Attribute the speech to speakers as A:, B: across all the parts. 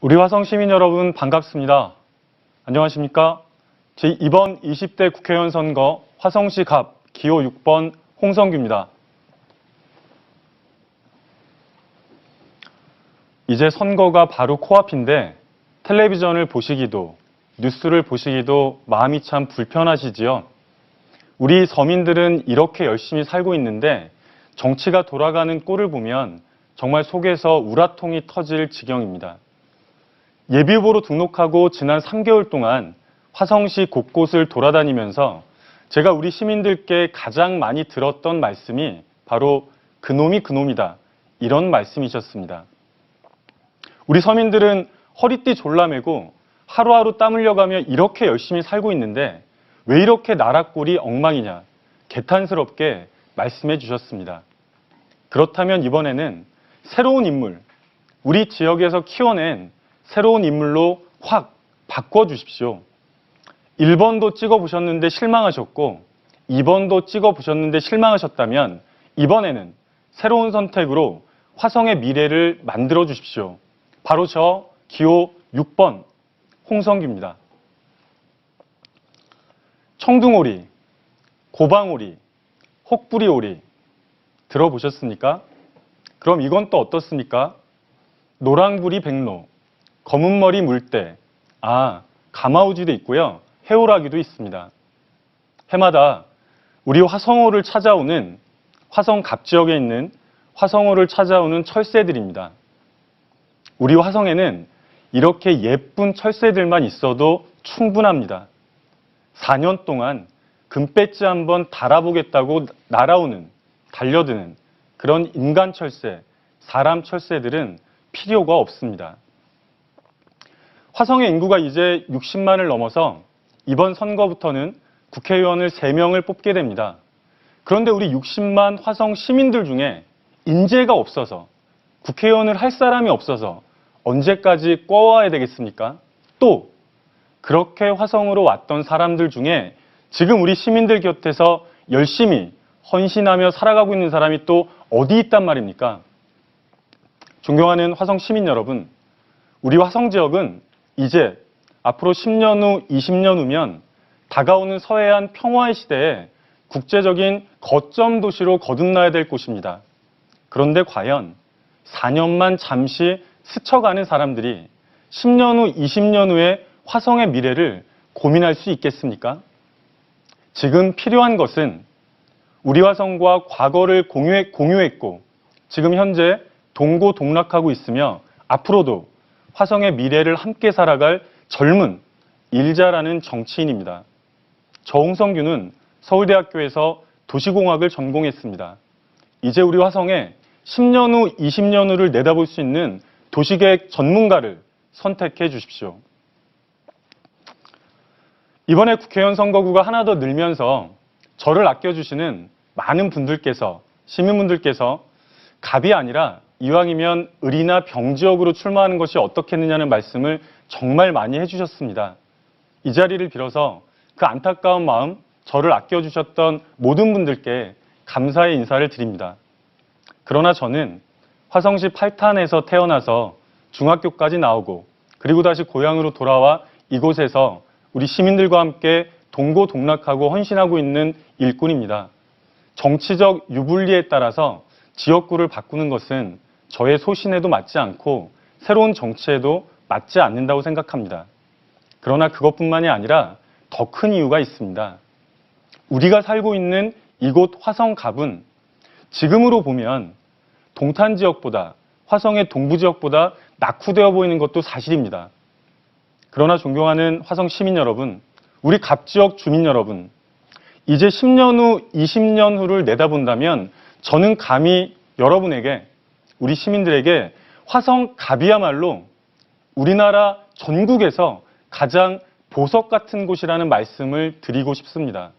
A: 우리 화성 시민 여러분 반갑습니다. 안녕하십니까? 제2번 20대 국회의원 선거 화성시 갑 기호 6번 홍성규입니다. 이제 선거가 바로 코앞인데 텔레비전을 보시기도 뉴스를 보시기도 마음이 참 불편하시지요. 우리 서민들은 이렇게 열심히 살고 있는데 정치가 돌아가는 꼴을 보면 정말 속에서 우라통이 터질 지경입니다. 예비후보로 등록하고 지난 3개월 동안 화성시 곳곳을 돌아다니면서 제가 우리 시민들께 가장 많이 들었던 말씀이 바로 그놈이 그놈이다, 이런 말씀이셨습니다. 우리 서민들은 허리띠 졸라매고 하루하루 땀 흘려가며 이렇게 열심히 살고 있는데 왜 이렇게 나라 꼴이 엉망이냐, 개탄스럽게 말씀해 주셨습니다. 그렇다면 이번에는 새로운 인물, 우리 지역에서 키워낸 새로운 인물로 확 바꿔주십시오. 1번도 찍어보셨는데 실망하셨고 2번도 찍어보셨는데 실망하셨다면 이번에는 새로운 선택으로 화성의 미래를 만들어 주십시오. 바로 저 기호 6번 홍성규입니다. 청둥오리, 고방오리, 혹부리오리 들어보셨습니까? 그럼 이건 또 어떻습니까? 노랑부리 백로, 검은머리 물대, 가마우지도 있고요. 해오라기도 있습니다. 해마다 우리 화성호를 찾아오는 화성 갑 지역에 있는 화성호를 찾아오는 철새들입니다. 우리 화성에는 이렇게 예쁜 철새들만 있어도 충분합니다. 4년 동안 금배지 한번 달아보겠다고 날아오는, 달려드는 그런 인간 철새, 사람 철새들은 필요가 없습니다. 화성의 인구가 이제 60만을 넘어서 이번 선거부터는 국회의원을 3명을 뽑게 됩니다. 그런데 우리 60만 화성 시민들 중에 인재가 없어서, 국회의원을 할 사람이 없어서 언제까지 꿔와야 되겠습니까? 또 그렇게 화성으로 왔던 사람들 중에 지금 우리 시민들 곁에서 열심히 헌신하며 살아가고 있는 사람이 또 어디 있단 말입니까? 존경하는 화성 시민 여러분, 우리 화성 지역은 이제 앞으로 10년 후, 20년 후면 다가오는 서해안 평화의 시대에 국제적인 거점 도시로 거듭나야 될 곳입니다. 그런데 과연 4년만 잠시 스쳐가는 사람들이 10년 후, 20년 후에 화성의 미래를 고민할 수 있겠습니까? 지금 필요한 것은 우리 화성과 과거를 공유했고 지금 현재 동고동락하고 있으며 앞으로도 화성의 미래를 함께 살아갈 젊은 일 잘하는 정치인입니다. 저 홍성규는 서울대학교에서 도시공학을 전공했습니다. 이제 우리 화성에 10년 후, 20년 후를 내다볼 수 있는 도시계획 전문가를 선택해 주십시오. 이번에 국회의원 선거구가 하나 더 늘면서 저를 아껴주시는 많은 분들께서, 시민분들께서 갑이 아니라 이왕이면 을이나 병지역으로 출마하는 것이 어떻겠느냐는 말씀을 정말 많이 해주셨습니다. 이 자리를 빌어서 그 안타까운 마음, 저를 아껴주셨던 모든 분들께 감사의 인사를 드립니다. 그러나 저는 화성시 8탄에서 태어나서 중학교까지 나오고 그리고 다시 고향으로 돌아와 이곳에서 우리 시민들과 함께 동고동락하고 헌신하고 있는 일꾼입니다. 정치적 유불리에 따라서 지역구를 바꾸는 것은 저의 소신에도 맞지 않고 새로운 정치에도 맞지 않는다고 생각합니다. 그러나 그것뿐만이 아니라 더 큰 이유가 있습니다. 우리가 살고 있는 이곳 화성갑은 지금으로 보면 동탄 지역보다, 화성의 동부 지역보다 낙후되어 보이는 것도 사실입니다. 그러나 존경하는 화성 시민 여러분, 우리 갑 지역 주민 여러분, 이제 10년 후, 20년 후를 내다본다면 저는 감히 여러분에게, 우리 시민들에게 화성 갑이야말로 우리나라 전국에서 가장 보석 같은 곳이라는 말씀을 드리고 싶습니다.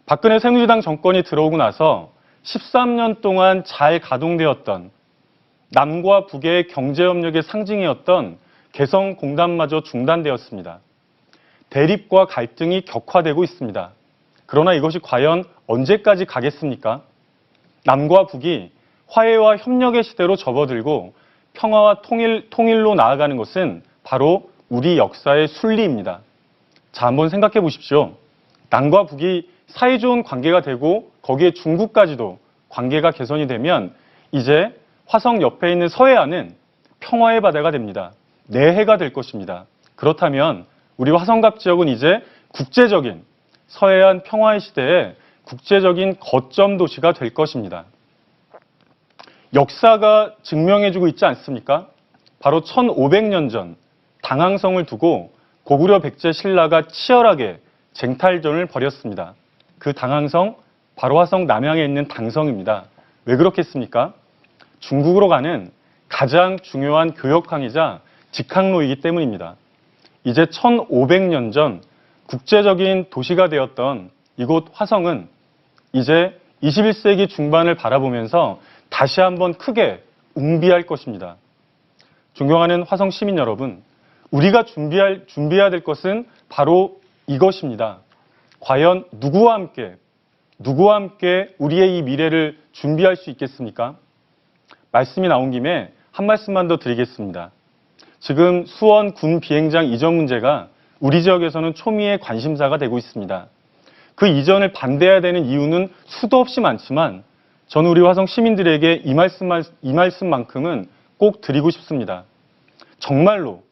A: 박근혜 새누리당 정권이 들어오고 나서 13년 동안 잘 가동되었던 남과 북의 경제협력의 상징이었던 개성공단마저 중단되었습니다. 대립과 갈등이 격화되고 있습니다. 그러나 이것이 과연 언제까지 가겠습니까? 남과 북이 화해와 협력의 시대로 접어들고 평화와 통일로 나아가는 것은 바로 우리 역사의 순리입니다. 자, 한번 생각해 보십시오. 남과 북이 사이좋은 관계가 되고 거기에 중국까지도 관계가 개선이 되면 이제 화성 옆에 있는 서해안은 평화의 바다가 됩니다. 내해가 될 것입니다. 그렇다면 우리 화성갑 지역은 이제 국제적인 서해안 평화의 시대에 국제적인 거점 도시가 될 것입니다. 역사가 증명해주고 있지 않습니까? 바로 1500년 전 당항성을 두고 고구려 백제 신라가 치열하게 쟁탈전을 벌였습니다. 그 당항성 바로 화성 남양에 있는 당성입니다. 왜 그렇겠습니까? 중국으로 가는 가장 중요한 교역항이자 직항로이기 때문입니다. 이제 1500년 전 국제적인 도시가 되었던 이곳 화성은 이제 21세기 중반을 바라보면서 다시 한번 크게 웅비할 것입니다. 존경하는 화성 시민 여러분, 우리가 준비해야 될 것은 바로 이것입니다. 과연 누구와 함께 우리의 이 미래를 준비할 수 있겠습니까? 말씀이 나온 김에 한 말씀만 더 드리겠습니다. 지금 수원 군 비행장 이전 문제가 우리 지역에서는 초미의 관심사가 되고 있습니다. 그 이전을 반대해야 되는 이유는 수도 없이 많지만 저는 우리 화성 시민들에게 이 말씀만큼은 꼭 드리고 싶습니다. 정말로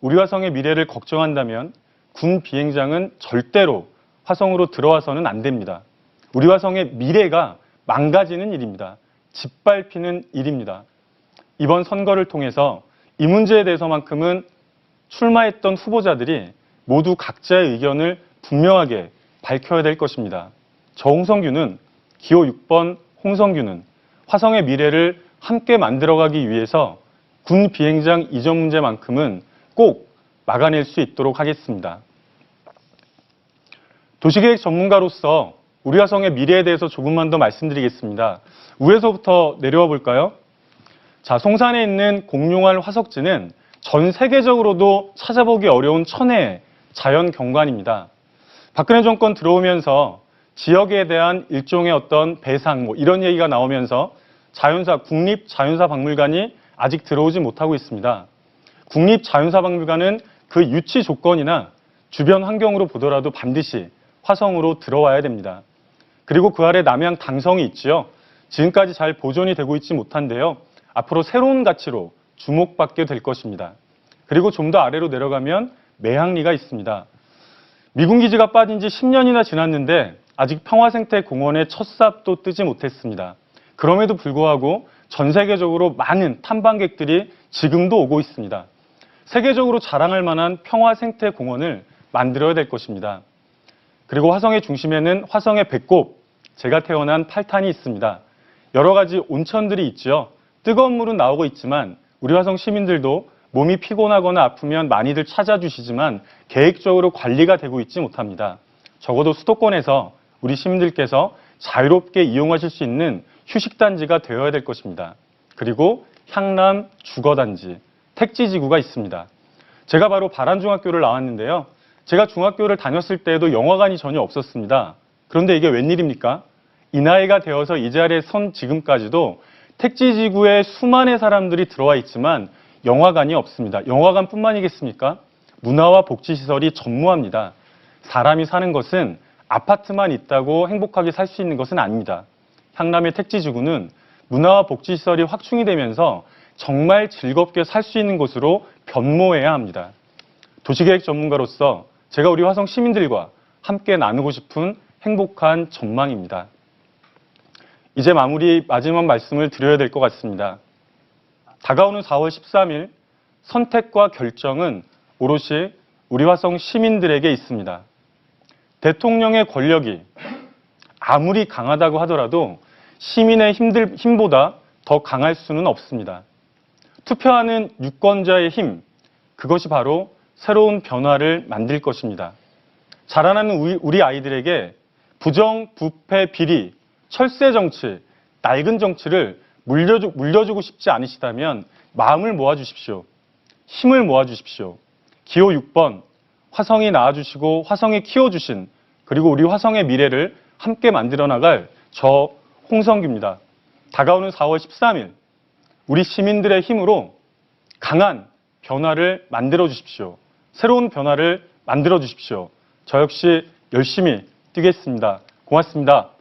A: 우리 화성의 미래를 걱정한다면 군 비행장은 절대로 화성으로 들어와서는 안 됩니다. 우리 화성의 미래가 망가지는 일입니다. 짓밟히는 일입니다. 이번 선거를 통해서 이 문제에 대해서만큼은 출마했던 후보자들이 모두 각자의 의견을 분명하게 밝혀야 될 것입니다. 저 홍성규는, 기호 6번 홍성규는 화성의 미래를 함께 만들어가기 위해서 군 비행장 이전 문제만큼은 꼭 막아낼 수 있도록 하겠습니다. 도시계획 전문가로서 우리 화성의 미래에 대해서 조금만 더 말씀드리겠습니다. 위에서부터 내려와 볼까요? 자, 송산에 있는 공룡알 화석지는 전 세계적으로도 찾아보기 어려운 천혜의 자연 경관입니다. 박근혜 정권 들어오면서 지역에 대한 일종의 어떤 배상 이런 얘기가 나오면서 국립자연사박물관이 아직 들어오지 못하고 있습니다. 국립자연사박물관은 그 유치 조건이나 주변 환경으로 보더라도 반드시 화성으로 들어와야 됩니다. 그리고 그 아래 남양 당성이 있지요. 지금까지 잘 보존이 되고 있지 못한데요. 앞으로 새로운 가치로 주목받게 될 것입니다. 그리고 좀 더 아래로 내려가면 매항리가 있습니다. 미군 기지가 빠진 지 10년이나 지났는데 아직 평화생태공원의 첫 삽도 뜨지 못했습니다. 그럼에도 불구하고 전 세계적으로 많은 탐방객들이 지금도 오고 있습니다. 세계적으로 자랑할 만한 평화생태공원을 만들어야 될 것입니다. 그리고 화성의 중심에는 화성의 배꼽, 제가 태어난 팔탄이 있습니다. 여러 가지 온천들이 있지요. 뜨거운 물은 나오고 있지만 우리 화성 시민들도 몸이 피곤하거나 아프면 많이들 찾아주시지만 계획적으로 관리가 되고 있지 못합니다. 적어도 수도권에서 우리 시민들께서 자유롭게 이용하실 수 있는 휴식단지가 되어야 될 것입니다. 그리고 향남 주거단지, 택지지구가 있습니다. 제가 바로 바란중학교를 나왔는데요. 제가 중학교를 다녔을 때에도 영화관이 전혀 없었습니다. 그런데 이게 웬일입니까? 이 나이가 되어서 이 자리에 선 지금까지도 택지지구에 수많은 사람들이 들어와 있지만 영화관이 없습니다. 영화관뿐만이겠습니까? 문화와 복지시설이 전무합니다. 사람이 사는 것은 아파트만 있다고 행복하게 살 수 있는 것은 아닙니다. 향남의 택지지구는 문화와 복지시설이 확충이 되면서 정말 즐겁게 살 수 있는 곳으로 변모해야 합니다. 도시계획 전문가로서 제가 우리 화성 시민들과 함께 나누고 싶은 행복한 전망입니다. 이제 마지막 말씀을 드려야 될 것 같습니다. 다가오는 4월 13일 선택과 결정은 오롯이 우리 화성 시민들에게 있습니다. 대통령의 권력이 아무리 강하다고 하더라도 시민의 힘보다 더 강할 수는 없습니다. 투표하는 유권자의 힘, 그것이 바로 새로운 변화를 만들 것입니다. 자라나는 우리 아이들에게 부정, 부패, 비리, 철새 정치, 낡은 정치를 물려주고 싶지 않으시다면 마음을 모아주십시오. 힘을 모아주십시오. 기호 6번 화성이 낳아주시고 화성이 키워주신 그리고 우리 화성의 미래를 함께 만들어 나갈 저 홍성규입니다. 다가오는 4월 13일 우리 시민들의 힘으로 강한 변화를 만들어 주십시오. 새로운 변화를 만들어 주십시오. 저 역시 열심히 뛰겠습니다. 고맙습니다.